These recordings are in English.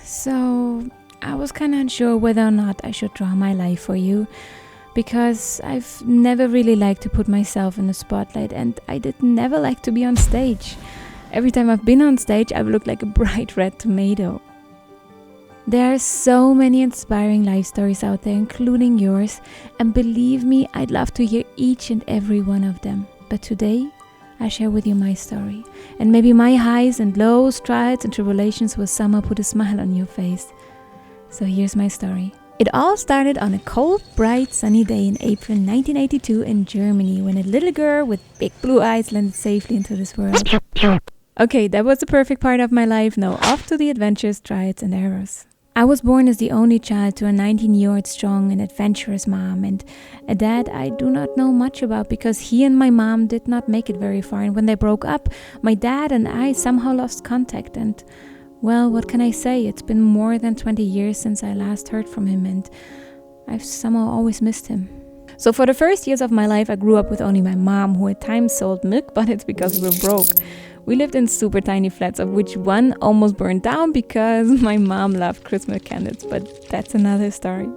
So, I was kind of unsure whether or not I should draw my life for you, because I've never really liked to put myself in the spotlight, and I did never like to be on stage. Every time I've been on stage, I've looked like a bright red tomato. There are so many inspiring life stories out there, including yours, and believe me, I'd love to hear each and every one of them. But today, I share with you my story, and maybe my highs and lows, trials and tribulations will somehow put a smile on your face. So here's my story. It all started on a cold, bright, sunny day in April 1982 in Germany, when a little girl with big blue eyes landed safely into this world. Okay, that was the perfect part of my life. Now off to the adventures, trials and errors. I was born as the only child to a 19-year-old strong and adventurous mom, and a dad I do not know much about because he and my mom did not make it very far, and when they broke up, my dad and I somehow lost contact, and well, what can I say? It's been more than 20 years since I last heard from him, and I've somehow always missed him. So for the first years of my life, I grew up with only my mom, who at times sold milk buckets because we were broke. We lived in super tiny flats, of which one almost burned down because my mom loved Christmas candles, but that's another story.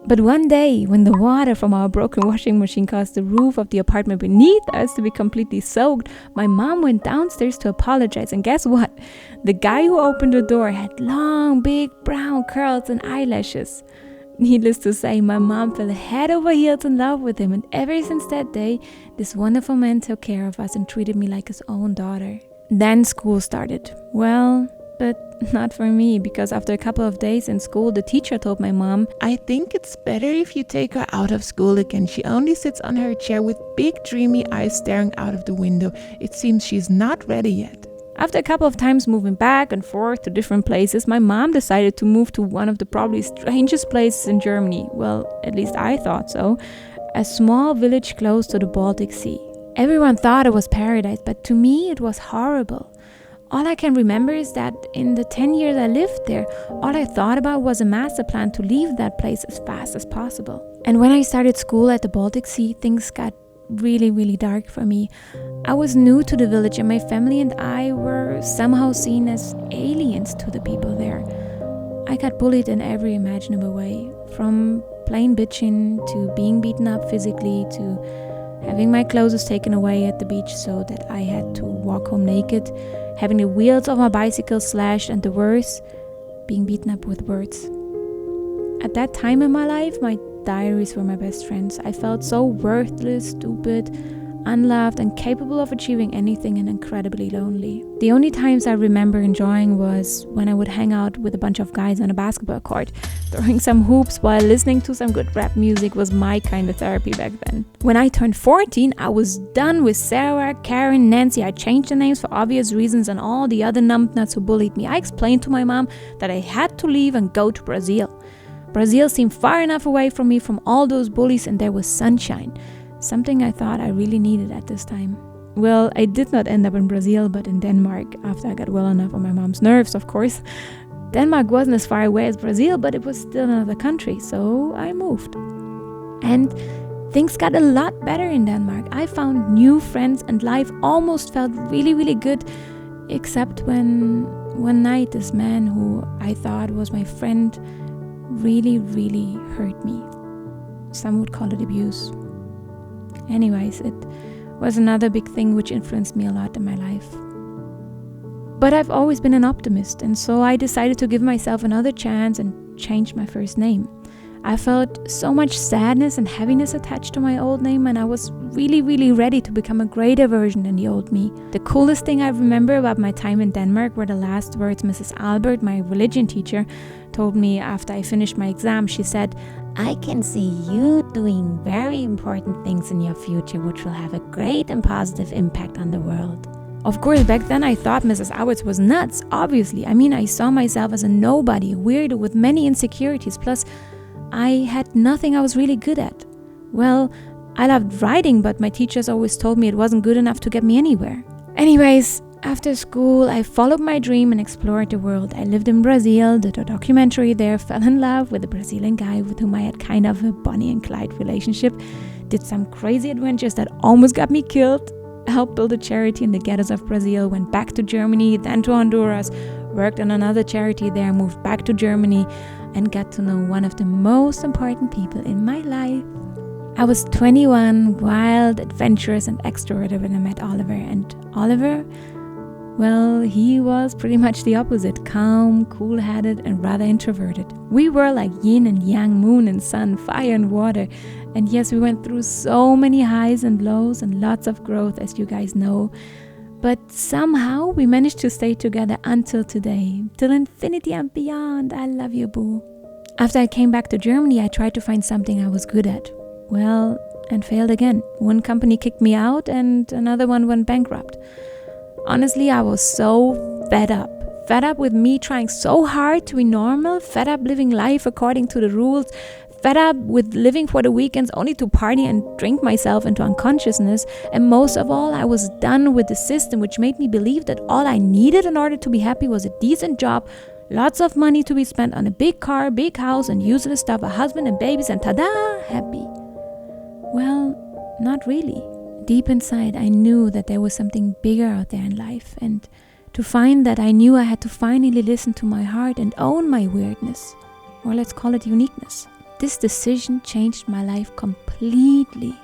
But one day, when the water from our broken washing machine caused the roof of the apartment beneath us to be completely soaked, my mom went downstairs to apologize, and guess what? The guy who opened the door had long, big brown curls and eyelashes. Needless to say, my mom fell head over heels in love with him, and ever since that day, this wonderful man took care of us and treated me like his own daughter. Then school started. Well, but not for me, because after a couple of days in school, the teacher told my mom, "I think it's better if you take her out of school again. She only sits on her chair with big dreamy eyes staring out of the window. It seems she's not ready yet." After a couple of times moving back and forth to different places, my mom decided to move to one of the probably strangest places in Germany. Well, at least I thought so. A small village close to the Baltic Sea. Everyone thought it was paradise, but to me it was horrible. All I can remember is that in the 10 years I lived there, all I thought about was a master plan to leave that place as fast as possible. And when I started school at the Baltic Sea, things got really dark for me. I was new to the village, and my family and I were somehow seen as aliens to the people there. I got bullied in every imaginable way, from plain bitching to being beaten up physically to having my clothes taken away at the beach so that I had to walk home naked, having the wheels of my bicycle slashed, and the worst, being beaten up with words. At that time in my life, my diaries were my best friends. I felt so worthless, stupid, unloved, and capable of achieving anything, and incredibly lonely. The only times I remember enjoying was when I would hang out with a bunch of guys on a basketball court. Throwing some hoops while listening to some good rap music was my kind of therapy back then. When I turned 14, I was done with Sarah, Karen, Nancy. I changed the names for obvious reasons, and all the other numbnuts who bullied me. I explained to my mom that I had to leave and go to Brazil. Brazil seemed far enough away from me from all those bullies, and there was sunshine. Something I thought I really needed at this time. Well, I did not end up in Brazil, but in Denmark, after I got well enough on my mom's nerves, of course. Denmark wasn't as far away as Brazil, but it was still another country, so I moved. And things got a lot better in Denmark. I found new friends, and life almost felt really good, except when one night this man who I thought was my friend really hurt me. Some would call it abuse. Anyways, it was another big thing which influenced me a lot in my life. But I've always been an optimist, and so I decided to give myself another chance and change my first name. I felt so much sadness and heaviness attached to my old name, and I was really ready to become a greater version than the old me. The coolest thing I remember about my time in Denmark were the last words Mrs. Albert, my religion teacher, told me after I finished my exam. She said, "I can see you doing very important things in your future which will have a great and positive impact on the world." Of course, back then I thought Mrs. Alberts was nuts, obviously. I mean, I saw myself as a nobody, a weirdo with many insecurities, plus I had nothing I was really good at. Well, I loved writing, but my teachers always told me it wasn't good enough to get me anywhere. Anyways, after school, I followed my dream and explored the world. I lived in Brazil, did a documentary there, fell in love with a Brazilian guy with whom I had kind of a Bonnie and Clyde relationship, did some crazy adventures that almost got me killed, helped build a charity in the ghettos of Brazil, went back to Germany, then to Honduras, worked on another charity there, moved back to Germany, and got to know one of the most important people in my life. I was 21, wild, adventurous, and extroverted when I met Oliver. And Oliver, well, he was pretty much the opposite, calm, cool-headed, and rather introverted. We were like yin and yang, moon and sun, fire and water. And yes, we went through so many highs and lows and lots of growth, as you guys know. But somehow we managed to stay together until today, till infinity and beyond. I love you, boo. After I came back to Germany, I tried to find something I was good at. Well, and failed again. One company kicked me out and another one went bankrupt. Honestly, I was so fed up. Fed up with me trying so hard to be normal, fed up living life according to the rules, fed up with living for the weekends only to party and drink myself into unconsciousness. And most of all, I was done with the system which made me believe that all I needed in order to be happy was a decent job, lots of money to be spent on a big car, big house, and useless stuff, a husband and babies, and tada, happy. Well, not really. Deep inside, I knew that there was something bigger out there in life, and to find that, I knew I had to finally listen to my heart and own my weirdness, or let's call it uniqueness. This decision changed my life completely.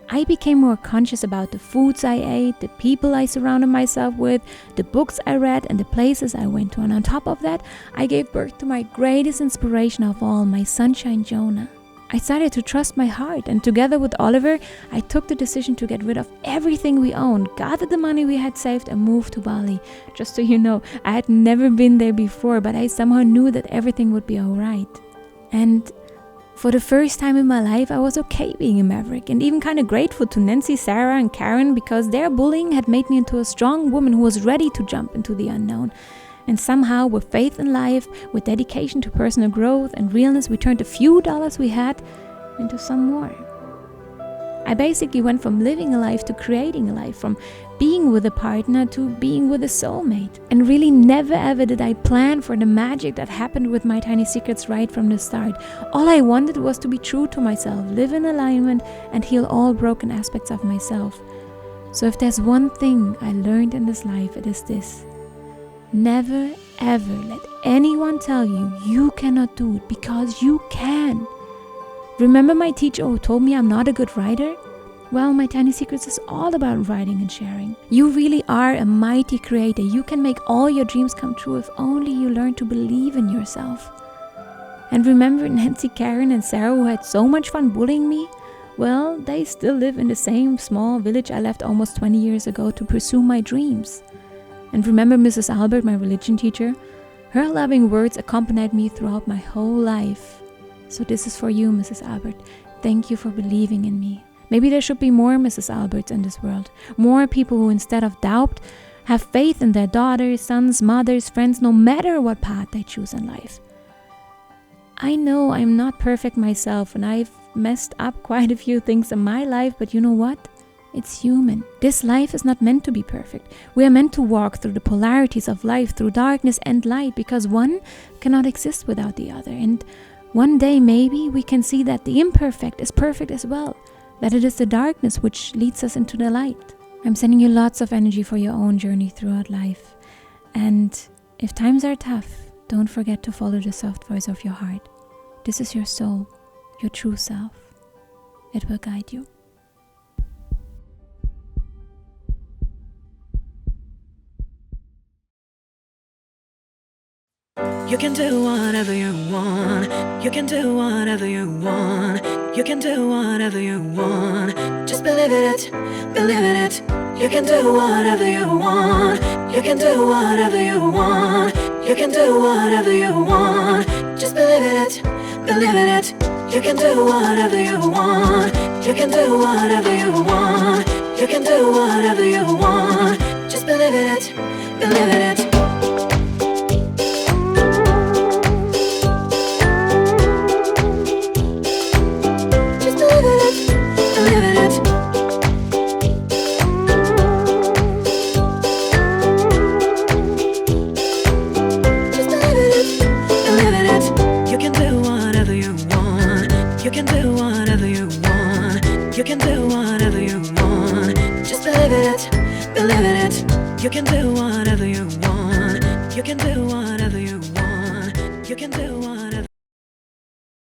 I became more conscious about the foods I ate, the people I surrounded myself with, the books I read, and the places I went to. And on top of that, I gave birth to my greatest inspiration of all, my sunshine Jonah. I started to trust my heart, and together with Oliver, I took the decision to get rid of everything we owned, gathered the money we had saved, and moved to Bali. Just so you know, I had never been there before, but I somehow knew that everything would be alright. And for the first time in my life, I was okay being a maverick, and even kind of grateful to Nancy, Sarah, and Karen, because their bullying had made me into a strong woman who was ready to jump into the unknown. And somehow, with faith in life, with dedication to personal growth and realness, we turned a few dollars we had into some more. I basically went from living a life to creating a life, from being with a partner to being with a soulmate. And really never ever did I plan for the magic that happened with My Tiny Secrets right from the start. All I wanted was to be true to myself, live in alignment, and heal all broken aspects of myself. So if there's one thing I learned in this life, it is this. Never ever let anyone tell you you cannot do it, because you can. Remember my teacher who told me I'm not a good writer? Well, My Tiny Secrets is all about writing and sharing. You really are a mighty creator. You can make all your dreams come true if only you learn to believe in yourself. And remember Nancy, Karen, and Sarah, who had so much fun bullying me? Well, they still live in the same small village I left almost 20 years ago to pursue my dreams. And remember Mrs. Albert, my religion teacher? Her loving words accompanied me throughout my whole life. So this is for you, Mrs. Albert. Thank you for believing in me. Maybe there should be more Mrs. Alberts in this world. More people who, instead of doubt, have faith in their daughters, sons, mothers, friends, no matter what path they choose in life. I know I'm not perfect myself, and I've messed up quite a few things in my life, but you know what? It's human. This life is not meant to be perfect. We are meant to walk through the polarities of life, through darkness and light, because one cannot exist without the other. And one day maybe we can see that the imperfect is perfect as well, that it is the darkness which leads us into the light. I'm sending you lots of energy for your own journey throughout life. And if times are tough, don't forget to follow the soft voice of your heart. This is your soul, your true self. It will guide you. You can do whatever you want. You can do whatever you want. You can do whatever you want. Just believe it, believe it. You can do whatever you want. You can do whatever you want. You can do whatever you want. Just believe it, believe it. You can do whatever you want. You can do whatever you want. You can do whatever you want. Just believe it, believe it. You can do whatever you want. Just believe it, believe it. You can do whatever you want. You can can do whatever you want. You can do whatever